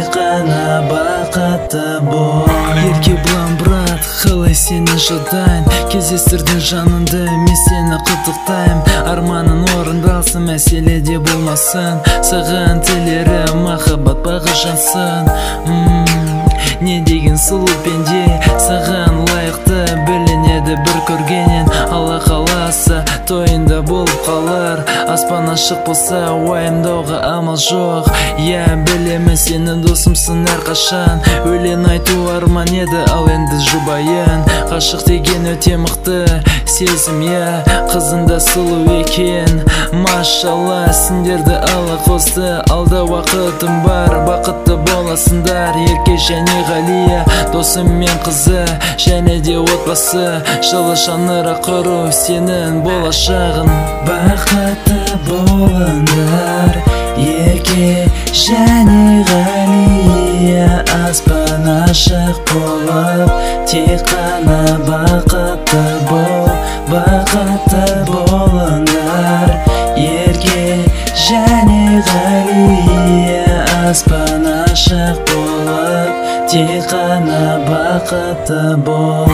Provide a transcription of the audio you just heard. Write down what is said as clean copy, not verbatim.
тек қана бақытты бол. Ерке бұлан брат, қалай сені жадайын, кездестірдің жаныңды, мен сені құттықтаймын. Арманың орындалсын, мәселеде болмасын, саған тілері махаббат бағы жансын. Не деген сұлу пенде, саған лайықты білінеді бір көргенен. Алла қаласа тойында болып қалар, аспан ашық болса уайымдауға амал жоқ. Я білемін сені досымсың әрқашан, өлең айту арман еді, ал енді жұбайын. Ғашық деген өте мықты сезім, я қызында сұлу екен. Машалла, сендерді Алла қосты, алда уақытым бар, бақытты боласыңдар. Ерке және Ғалия, досым мен қызы, және де отбасы, жылы шаңырақ құру сенің болашағын. Бақытты болыңдар, Ерке және Ғалия, аспан ашық болып, тек қана бақытты бол. Бақытты болыңдар, Ерке және Ғалия, аспан ашық болып, тек қана бақытты бол.